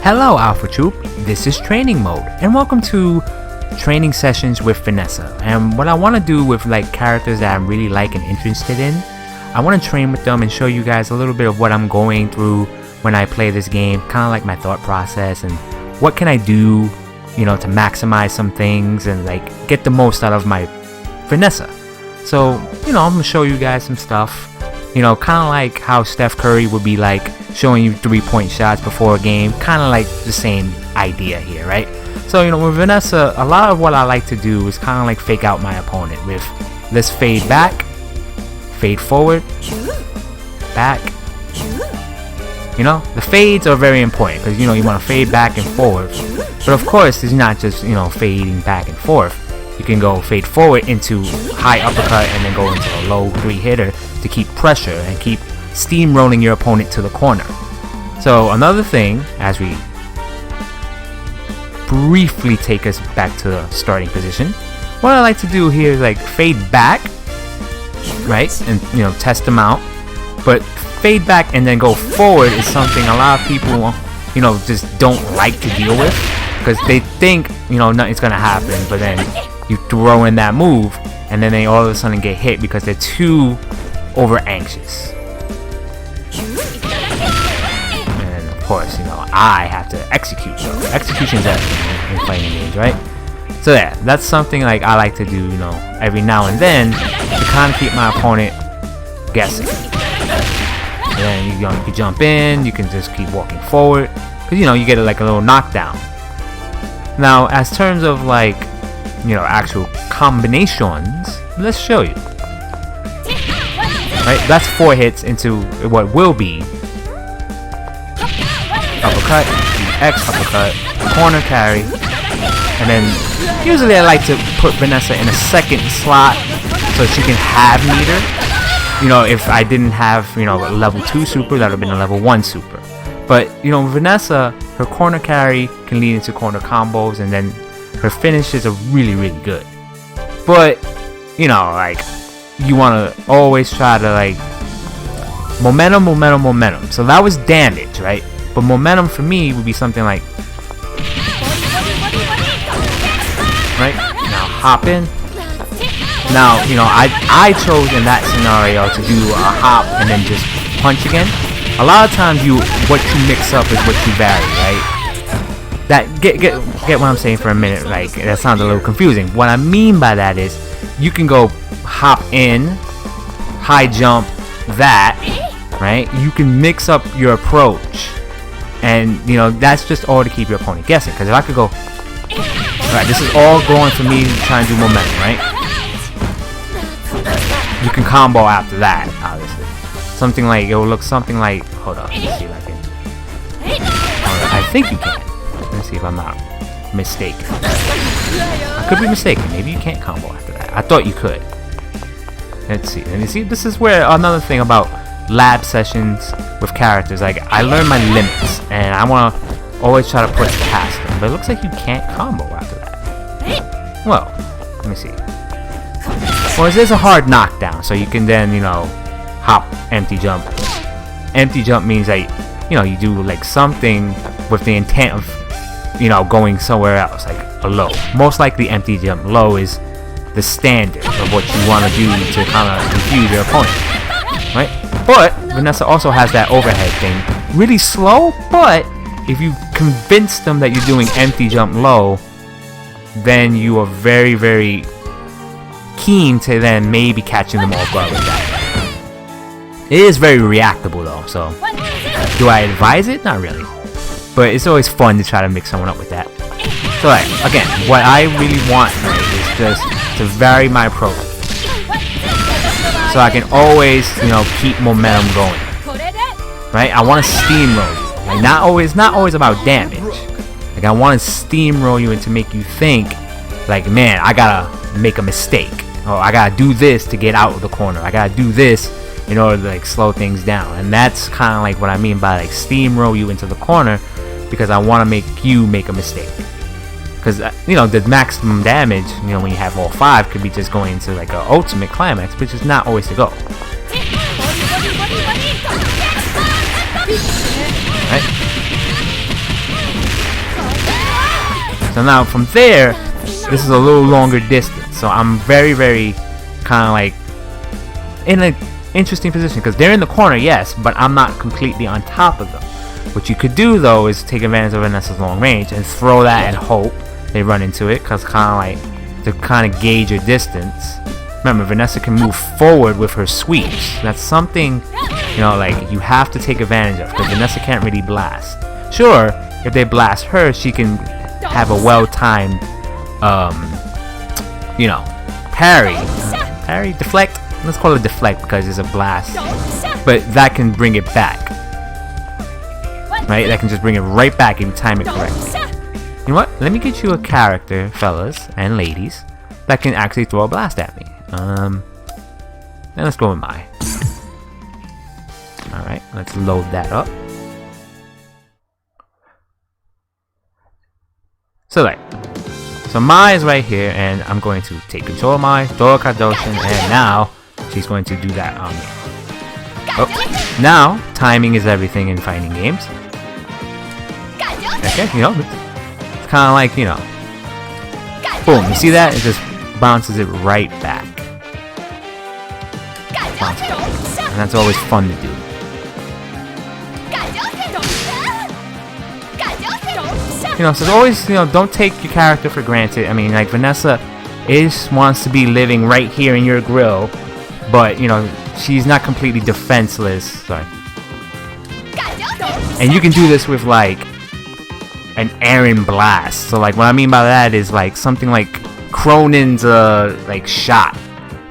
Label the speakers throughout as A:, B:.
A: Hello Alpha Troupe, this is Training Mode, and welcome to Training Sessions with Vanessa. And what I want to do with like characters that I'm really like and interested in, I want to train with them and show you guys a little bit of what I'm going through when I play this game, kind of like my thought process and what can I do, you know, to maximize some things and like get the most out of my Vanessa. So, you know, I'm going to show you guys some stuff. You know, kind of like how Steph Curry would be like showing you 3-point shots before a game. Kind of like the same idea here, right? So, you know, with Vanessa, a lot of what I like to do is kind of like fake out my opponent with let's fade back, fade forward, back. You know, the fades are very important because, you know, you want to fade back and forward. But of course, it's not just, you know, fading back and forth. You can go fade forward into high uppercut and then go into a low 3-hitter to keep pressure and keep steamrolling your opponent to the corner. So another thing, as we briefly take us back to the starting position, what I like to do here is like fade back, right, and you know, test them out. But fade back and then go forward is something a lot of people, you know, just don't like to deal with because they think, you know, nothing's gonna happen, but then you throw in that move and then they all of a sudden get hit because they're too over anxious. And of course, you know, I have to execute. So execution is everything in fighting games, right? So yeah, that's something like I like to do, you know, every now and then to kind of keep my opponent guessing. And then you can jump in, you can just keep walking forward because, you know, you get like a little knockdown. Now, as terms of like, you know, actual combinations, let's show you. Right, that's 4 hits into what will be uppercut, X uppercut, corner carry, and then usually I like to put Vanessa in a second slot so she can have meter. You know, if I didn't have, you know, a level 2 super, that would have been a level 1 super. But, you know, Vanessa, her corner carry can lead into corner combos, and then her finishes are really, really good. But, you know, like, you want to always try to, like, momentum. So that was damage, right? But momentum for me would be something like, right? Now, hop in. Now, you know, I chose in that scenario to do a hop and then just punch again. A lot of times what you mix up is what you vary, right? That get what I'm saying for a minute. Like, that sounds a little confusing. What I mean by that is you can go hop in, high jump, that, right? You can mix up your approach, and you know, that's just all to keep your opponent guessing. Because if I could go, alright, this is all going for me trying to do momentum, right? You can combo after that, obviously. Something like, it will look something like, hold on, let's see if I can. Alright, I think you can. Let's see if I'm not mistaken. I could be mistaken. Maybe you can't combo after that. I thought you could. Let's see. And you see, this is where another thing about lab sessions with characters. Like, I learn my limits, and I want to always try to push past them. But it looks like you can't combo after that. Well, let me see. Well, there's a hard knockdown, so you can then, you know, hop, empty jump. Empty jump means that, you know, you do like something with the intent of, you know, going somewhere else, like a low. Most likely empty jump low is the standard of what you want to do to kind of confuse your opponent, right? But Vanessa also has that overhead thing. Really slow, but if you convince them that you're doing empty jump low, then you are very, very keen to then maybe catching them off guard with that. It is very reactable though, so do I advise it? Not really. But it's always fun to try to mix someone up with that. So like, again, what I really want, right, is just to vary my approach. So I can always, you know, keep momentum going. Right? I want to steamroll you. Like, not always about damage. Like, I want to steamroll you and to make you think, like, man, I gotta make a mistake. Or I gotta do this to get out of the corner. I gotta do this in order to like slow things down. And that's kind of like what I mean by like steamroll you into the corner, because I want to make you make a mistake. Because you know, the maximum damage, you know, when you have all 5 could be just going into like an ultimate climax, which is not always the goal. Right? So now from there, this is a little longer distance. So I'm very, very kind of like in an interesting position because they're in the corner, yes, but I'm not completely on top of them. What you could do though is take advantage of Vanessa's long range and throw that and hope they run into it, because kind of like to kind of gauge your distance. Remember, Vanessa can move forward with her sweeps. That's something, you know, like you have to take advantage of, because Vanessa can't really blast. Sure, if they blast her, she can have a well-timed, you know, parry, deflect. Let's call it deflect because it's a blast, but that can bring it back, right? That can just bring it right back if you time it correctly. You know what? Let me get you a character, fellas and ladies, that can actually throw a blast at me. And let's go with Mai. All right, let's load that up. So Mai is right here, and I'm going to take control of Mai, throw a Kadoshin, and now she's going to do that on me. Oh, now timing is everything in fighting games. Okay, you know, it's kind of like, you know, boom, you see that? It just bounces it right back. And that's always fun to do. You know, so always, you know, don't take your character for granted. I mean, like, Vanessa wants to be living right here in your grill, but, you know, she's not completely defenseless. Sorry. And you can do this with, like, an Aaron blast. So, like, what I mean by that is, like, something like Cronin's, like, shot.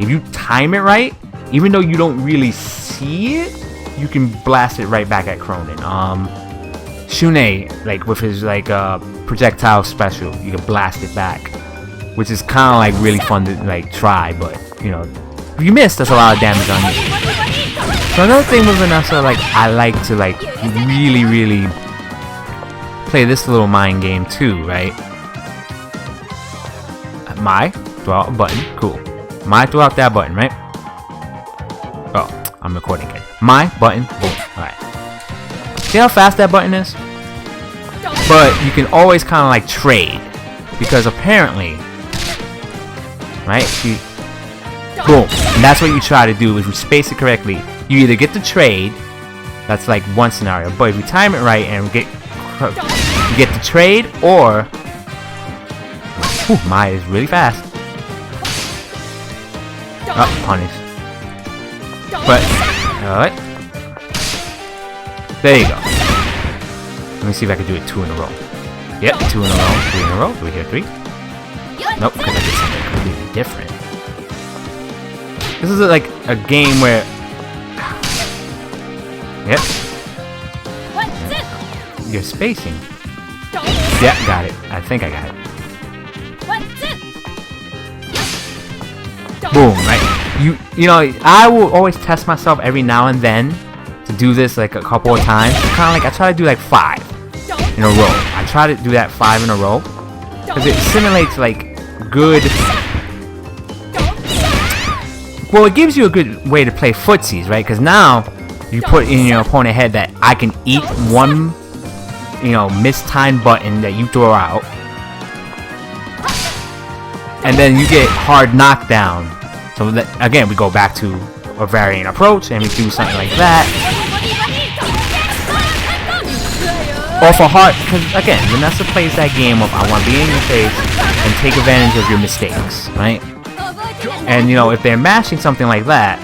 A: If you time it right, even though you don't really see it, you can blast it right back at Cronin. Shunei, like with his like projectile special, you can blast it back, which is kind of like really fun to like try, but you know, if you miss, that's a lot of damage on you. So another thing with Vanessa, like I like to like really play this little mind game too, right? Mai, throw out a button, cool. Mai, throw out that button, right? Oh, I'm recording again. Mai, button, boom, alright. See how fast that button is? But you can always kind of like trade, because apparently, right? Boom. And that's what you try to do. If you space it correctly, you either get the trade. That's like one scenario. But if you time it right and you get the trade, or Mai is really fast. Oh, punish. But alright. There you go. Let me see if I can do it 2 in a row. Yep, 2 in a row, 3 in a row. Do we hear 3? Nope, because I did something completely different. This is like a game where... Yep. You're spacing. Yep, got it. I think I got it. Boom, right? You know, I will always test myself every now and then to do this like a couple of times. Kind of like I try to do like 5 in a row. I try to do that 5 in a row because it simulates like good. Well, it gives you a good way to play footsies, right? Because now you put in your opponent's head that I can eat one, you know, mistimed button that you throw out, and then you get hard knockdown. So that, again, we go back to a varying approach and we do something like that. Or for hard, because again, Vanessa plays that game of I want to be in your face and take advantage of your mistakes, right? And you know, if they're mashing something like that,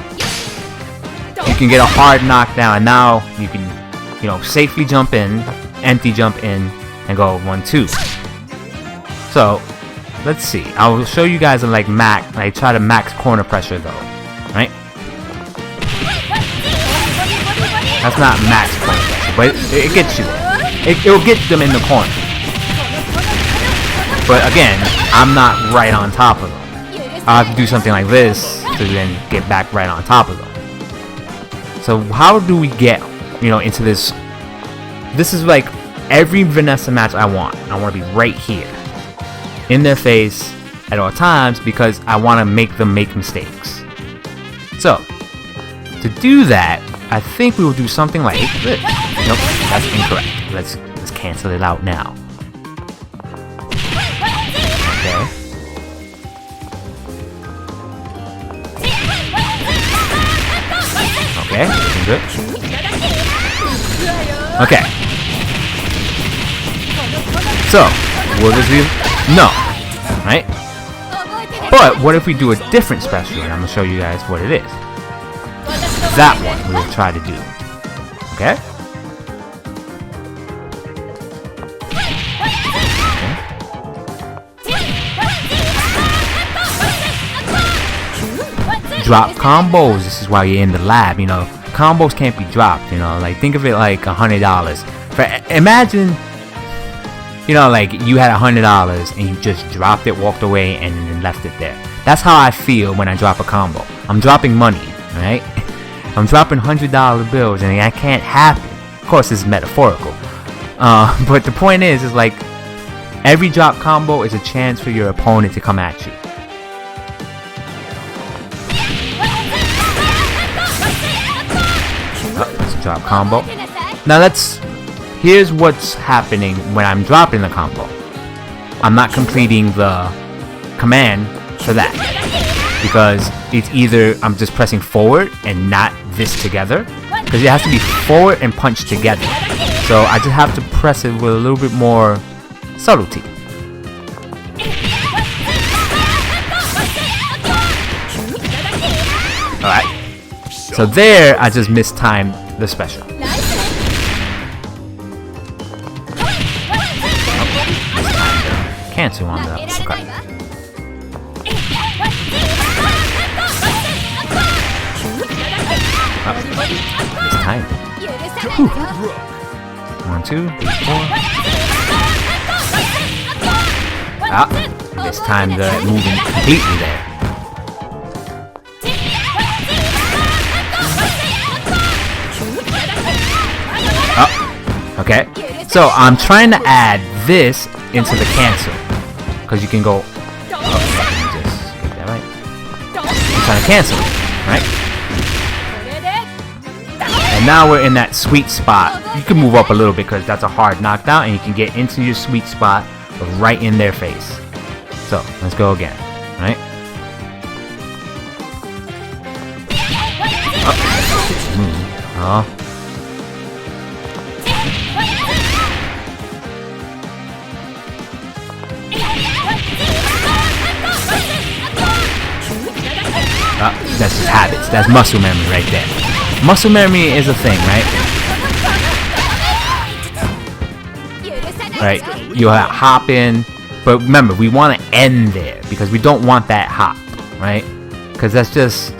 A: you can get a hard knockdown, and now you can, you know, safely jump in, empty jump in, and go 1-2. So let's see. I will show you guys like I try to max corner pressure though, right? That's not max corner pressure, but it gets you there. It'll get them in the corner. But again, I'm not right on top of them. I have to do something like this to then get back right on top of them. So how do we get, you know, into this? This is like every Vanessa match I want. I want to be right here, in their face at all times, because I want to make them make mistakes. So to do that, I think we will do something like this. Nope, that's incorrect. Let's cancel it out now. Okay, looking good. Okay. So, will this be? No. Right? But what if we do a different special? And I'm going to show you guys what it is. That one we will try to do. Okay? Drop combos. This is why you're in the lab, you know. Combos can't be dropped, you know. Like, think of it like $100. Imagine, you know, like you had $100 and you just dropped it, walked away, and then left it there. That's how I feel when I drop a combo. I'm dropping money, right? I'm dropping $100 bills, and that can't happen. Of course, this is metaphorical. But the point is like every drop combo is a chance for your opponent to come at you. Drop combo. Now here's what's happening when I'm dropping the combo. I'm not completing the command for that, because it's either I'm just pressing forward and not this together, because it has to be forward and punch together. So I just have to press it with a little bit more subtlety. Alright. So there I just mistimed the special. Cancel on that. Okay. This time. Whew. 1, 2, 3, 4. This time the moving completely there. Okay, so I'm trying to add this into the cancel, because you can go. Let me just get that right. I'm trying to cancel, right? And now we're in that sweet spot. You can move up a little bit because that's a hard knockdown, and you can get into your sweet spot right in their face. So let's go again, right? Oh. That's just habits. That's muscle memory right there. Muscle memory is a thing, right? Right? You'll hop in, but remember, we want to end there because we don't want that hop, right? Because that's just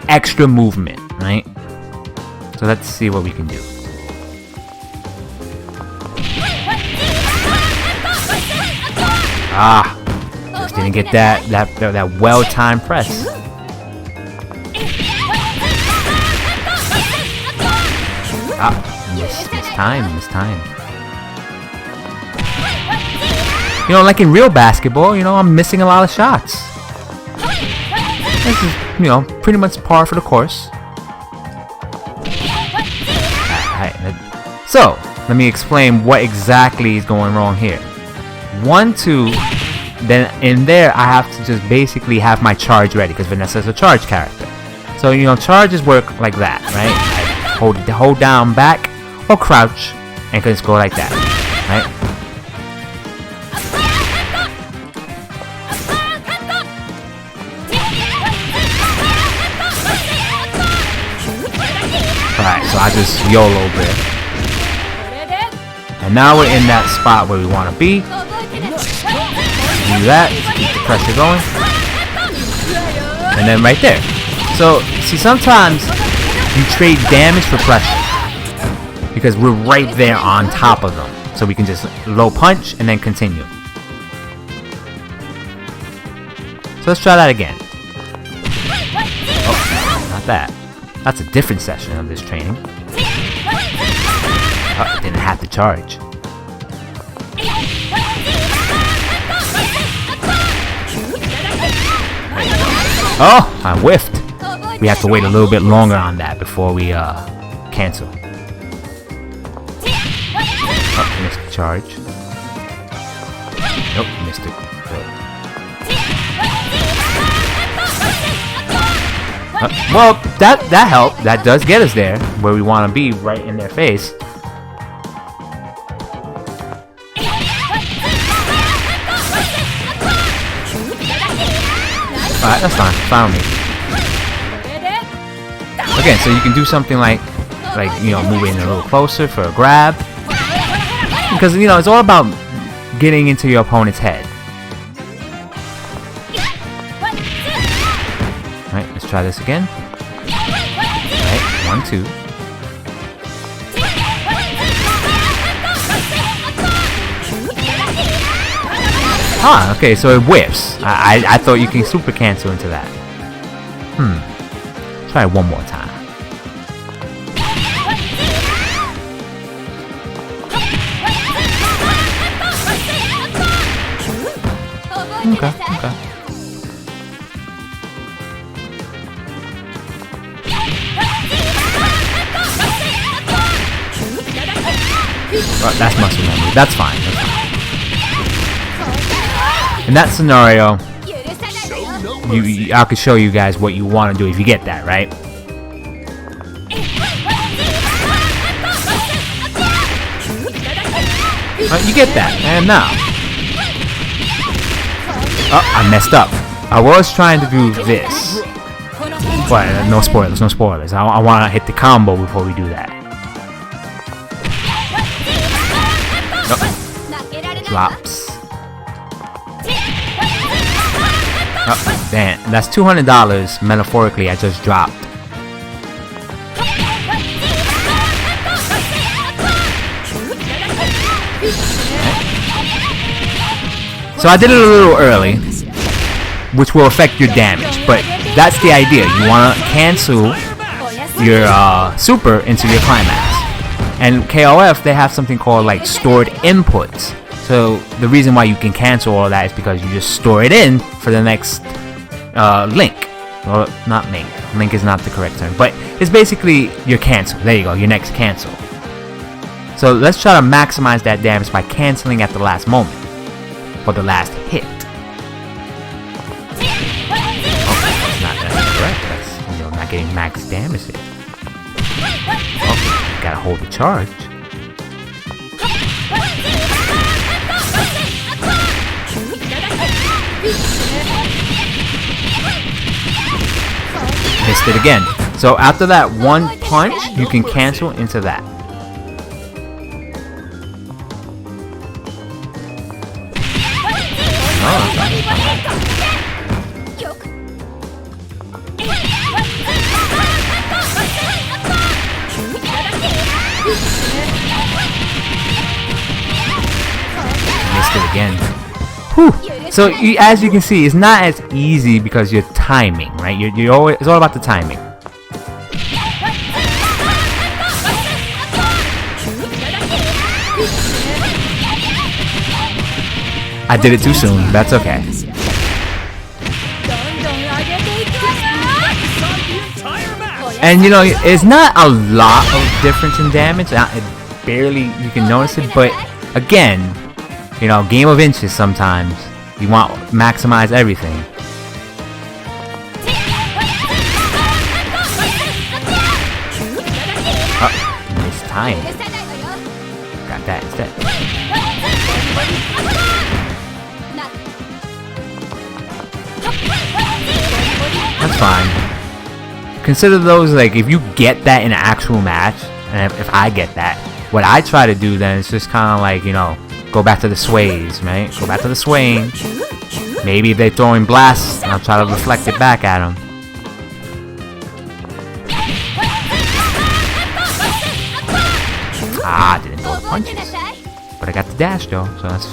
A: extra movement, right? So let's see what we can do. Just didn't get that well-timed press. Missed time. You know, like in real basketball, you know, I'm missing a lot of shots. This is, you know, pretty much par for the course. Alright, so, let me explain what exactly is going wrong here. 1, 2, then in there I have to just basically have my charge ready, because Vanessa is a charge character. So, you know, charges work like that, right? I hold down back or crouch and just go like that, right? Alright, so I just YOLO there. And now we're in that spot where we want to be. Do that, keep the pressure going. And then right there. So, see, sometimes you trade damage for pressure, because we're right there on top of them. So we can just low punch and then continue. So let's try that again. Oh, not that. That's a different session of this training. Oh, didn't have to charge. Oh, I whiffed. We have to wait a little bit longer on that before we cancel. Oh, missed the charge. Nope, missed it. Good. Well, that helped. That does get us there, where we want to be, right in their face. Alright, that's fine. Fine with me. Again, so you can do something like you know, move in a little closer for a grab. Because, you know, it's all about getting into your opponent's head. Alright, let's try this again. Alright, 1, 2. Ah, okay, so it whips. I thought you can super cancel into that. Try it one more time. Okay, okay. Well, that's muscle memory. That's fine. That's fine. In that scenario, I could show you guys what you want to do if you get that, right? You get that, and now. Oh, I messed up. I was trying to do this. But no spoilers, no spoilers. I want to hit the combo before we do that. Oh. Drops. Oh, damn. That's $200 metaphorically I just dropped. So I did it a little early, which will affect your damage, but that's the idea. You want to cancel your super into your climax. And KOF, they have something called like stored inputs. So the reason why you can cancel all that is because you just store it in for the next link. Well, not link. Link is not the correct term, but it's basically your cancel. There you go, your next cancel. So let's try to maximize that damage by canceling at the last moment. For the last hit. Oh, that's correct. That's, you know, not getting max damage here. Oh, gotta hold the charge. Missed it again. So after that one punch, you can cancel into that. Missed it again. Whew. So as you can see, it's not as easy because you're timing, right? You're always, it's all about the timing. I did it too soon. That's okay. And you know, it's not a lot of difference in damage. It barely, you can notice it. But again, you know, game of inches sometimes. You want to maximize everything. Oh, nice time. Got that instead. That's fine. Consider those, like, if you get that in an actual match, and if I get that, what I try to do then is just kind of like, you know, go back to the sways, right? Go back to the swaying. Maybe if they're throwing blasts, I'll try to reflect it back at them. Ah, didn't throw the punches. But I got the dash though, so that's...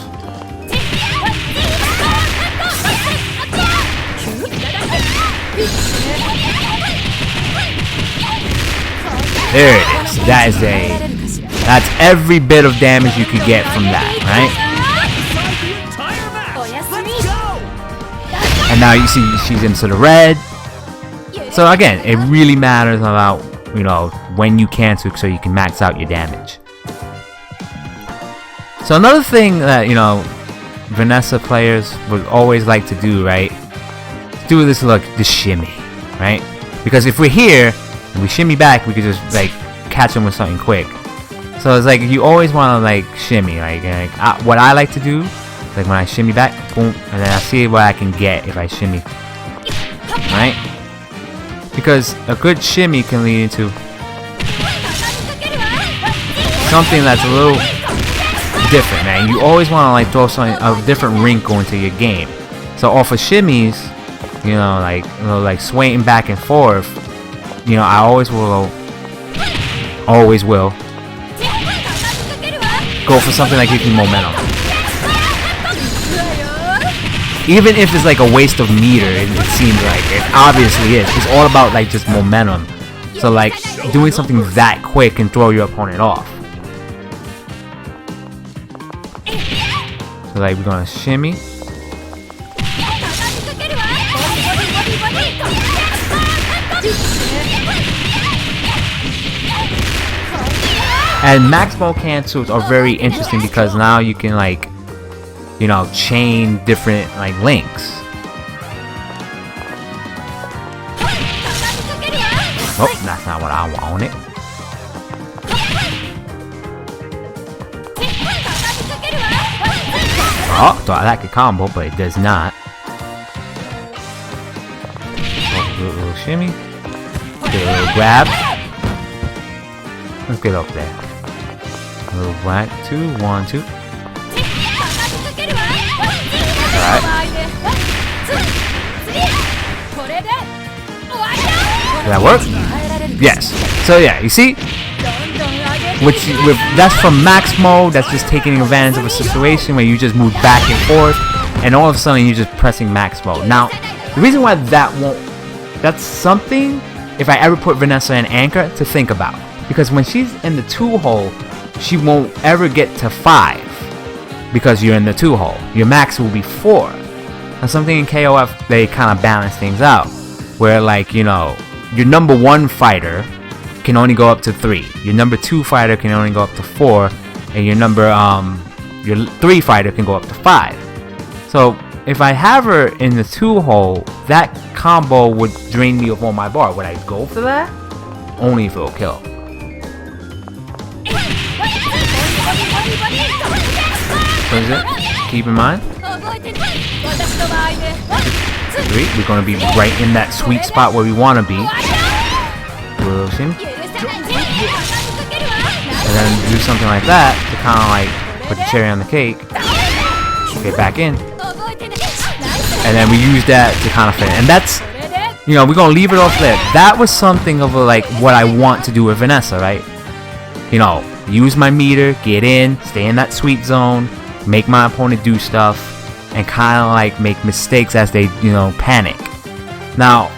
A: There it is. That is that's every bit of damage you could get from that, right? And now you see she's into the red. So again, it really matters about, you know, when you cancel so you can max out your damage. So another thing that, you know, Vanessa players would always like to do, right? Do this, look, the shimmy, right? Because if we're here and we shimmy back, we could just like catch him with something quick. So it's like you always want to like shimmy. What I like to do, like when I shimmy back, boom, and then I see what I can get if I shimmy. Right? Because a good shimmy can lead into something that's a little different, man. You always want to like throw something, a different wrinkle into your game. So off of shimmies, you know, like swaying back and forth, you know, I always will go for something that gives me momentum. Even if it's like a waste of meter, it seems like it obviously is. It's all about like just momentum. So like doing something that quick can throw your opponent off. So like we're gonna shimmy. And max mode cancels are very interesting because now you can like, you know, chain different like links. Oh, that's not what I wanted. Oh, thought that could combo, but it does not. Oh, little shimmy. Get a little grab. Let's get up there. A little whack, 2, 1, 2. Alright. Did that work? Yes. So yeah, you see? That's from max mode, that's just taking advantage of a situation where you just move back and forth, and all of a sudden you're just pressing max mode. Now, the reason why that's something, if I ever put Vanessa in anchor, to think about. Because when she's in the 2-hole, she won't ever get to 5 because you're in the 2-hole. Your max will be 4. Now something in KOF, they kind of balance things out, where like, you know, your number 1 fighter can only go up to 3. Your number 2 fighter can only go up to 4, and your 3 fighter can go up to 5. So if I have her in the 2-hole, that combo would drain me of all my bar. Would I go for that? Only if it'll kill. So is it? Keep in mind. 3, we're going to be right in that sweet spot where we want to be. Little shimmy. And then do something like that to kind of like put the cherry on the cake. Get back in. And then we use that to kind of fit. And that's, you know, we're going to leave it off there. That was something of a, like what I want to do with Vanessa, right? You know, use my meter, get in, stay in that sweet zone, make my opponent do stuff, and kind of like make mistakes as they, you know, panic. Now,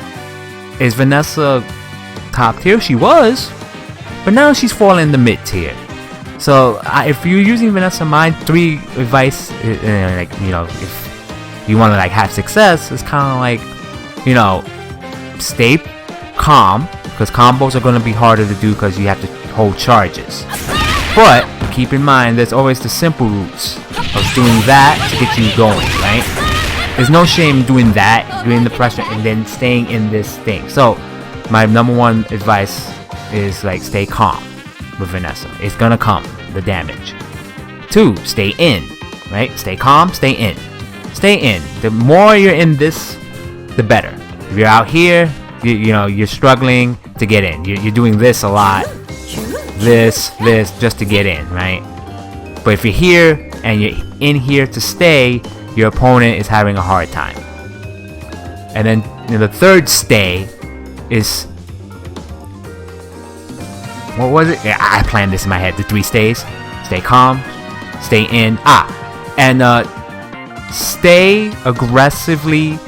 A: is Vanessa top tier? She was, but now she's falling in the mid tier. So if you're using Vanessa, my 3 advice, like, you know, if you want to like have success, it's kind of like, you know, stay calm, because combos are going to be harder to do because you have to hold charges. But keep in mind, there's always the simple routes of doing that to get you going, right? There's no shame doing that, doing the pressure, and then staying in this thing. So my number 1 advice is like stay calm with Vanessa. It's gonna come, the damage. 2, stay in, right? Stay calm, stay in. Stay in. The more you're in this, the better. If you're out here, you know, you're struggling to get in. You're doing this a lot. This, just to get in, right? But if you're here and you're in here to stay, your opponent is having a hard time. And then, you know, the 3rd stay is, what was it? Yeah, I planned this in my head. The 3 stays: stay calm, stay in, and stay aggressively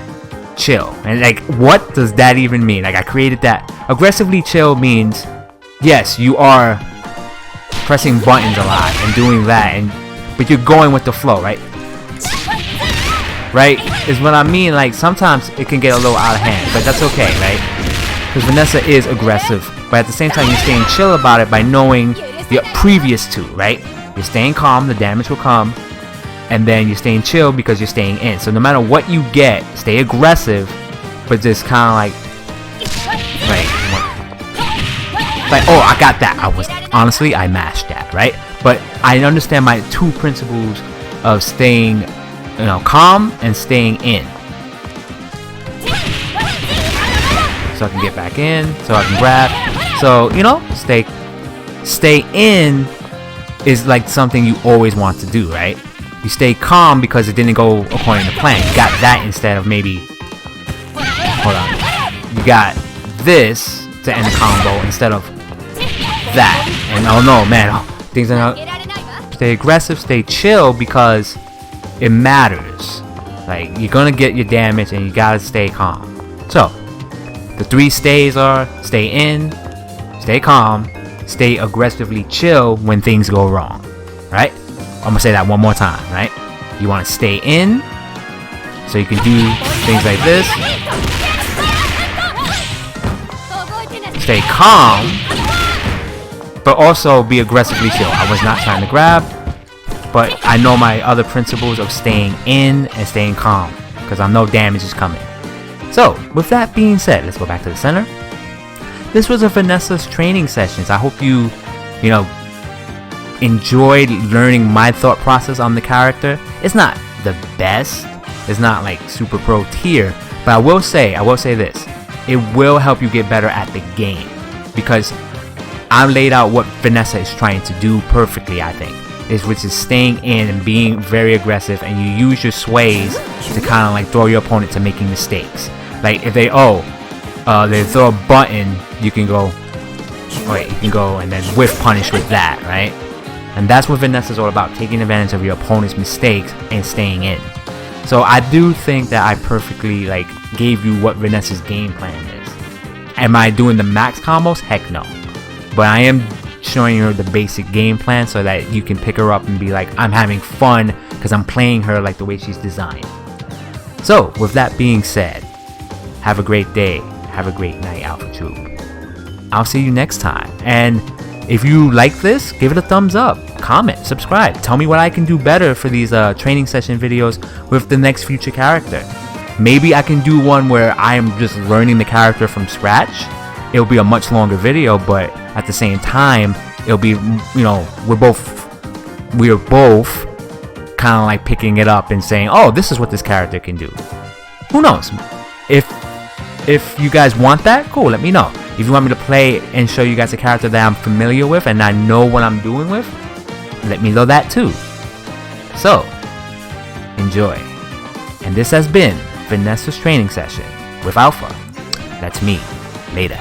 A: chill. And like, what does that even mean? Like, I created that. Aggressively chill means, yes, you are pressing buttons a lot and doing that, but you're going with the flow, right? Right? Is what I mean. Like, sometimes it can get a little out of hand, but that's okay, right? Because Vanessa is aggressive, but at the same time, you're staying chill about it by knowing the previous 2, right? You're staying calm, the damage will come, and then you're staying chill because you're staying in. So no matter what you get, stay aggressive, but just kind of like, right, like, oh, I got that. Honestly, I mashed that, right? But I understand my two principles of staying, calm and staying in. So I can get back in, so I can grab. So, stay in is like something you always want to do, right? You stay calm because it didn't go according to plan. You got that instead of maybe, hold on. You got this to end the combo instead of that. And oh no, man, things are not. Stay aggressive, stay chill because it matters. Like, you're gonna get your damage and you gotta stay calm. So, the 3 stays are stay in, stay calm, stay aggressively chill when things go wrong, right? I'm gonna say that one more time, right? You wanna stay in, so you can do things like this. Stay calm, but also be aggressively chill. I was not trying to grab, but I know my other principles of staying in and staying calm, because I know damage is coming. So, with that being said, let's go back to the center. This was a Vanessa's training sessions. I hope you enjoyed learning my thought process on the character. It's not the best. It's not like super pro tier, but I will say this. It will help you get better at the game because I laid out what Vanessa is trying to do perfectly, I think. Which is staying in and being very aggressive, and you use your sways to kind of like throw your opponent to making mistakes. Like if they throw a button, you can go and then whiff punish with that, right? And that's what Vanessa's all about, taking advantage of your opponent's mistakes and staying in. So I do think that I perfectly gave you what Vanessa's game plan is. Am I doing the max combos? Heck no. But I am showing her the basic game plan so that you can pick her up and be like, I'm having fun because I'm playing her like the way she's designed. So with that being said, have a great day. Have a great night, Alpha Troupe. I'll see you next time. And if you like this, give it a thumbs up, comment, subscribe. Tell me what I can do better for these training session videos with the next future character. Maybe I can do one where I am just learning the character from scratch. It'll be a much longer video, but at the same time, it'll be, we're both kind of like picking it up and saying, oh, this is what this character can do. Who knows? If you guys want that, cool, let me know. If you want me to play and show you guys a character that I'm familiar with and I know what I'm doing with, let me know that too. So, enjoy. And this has been Vanessa's training session with Alpha. That's me. Later.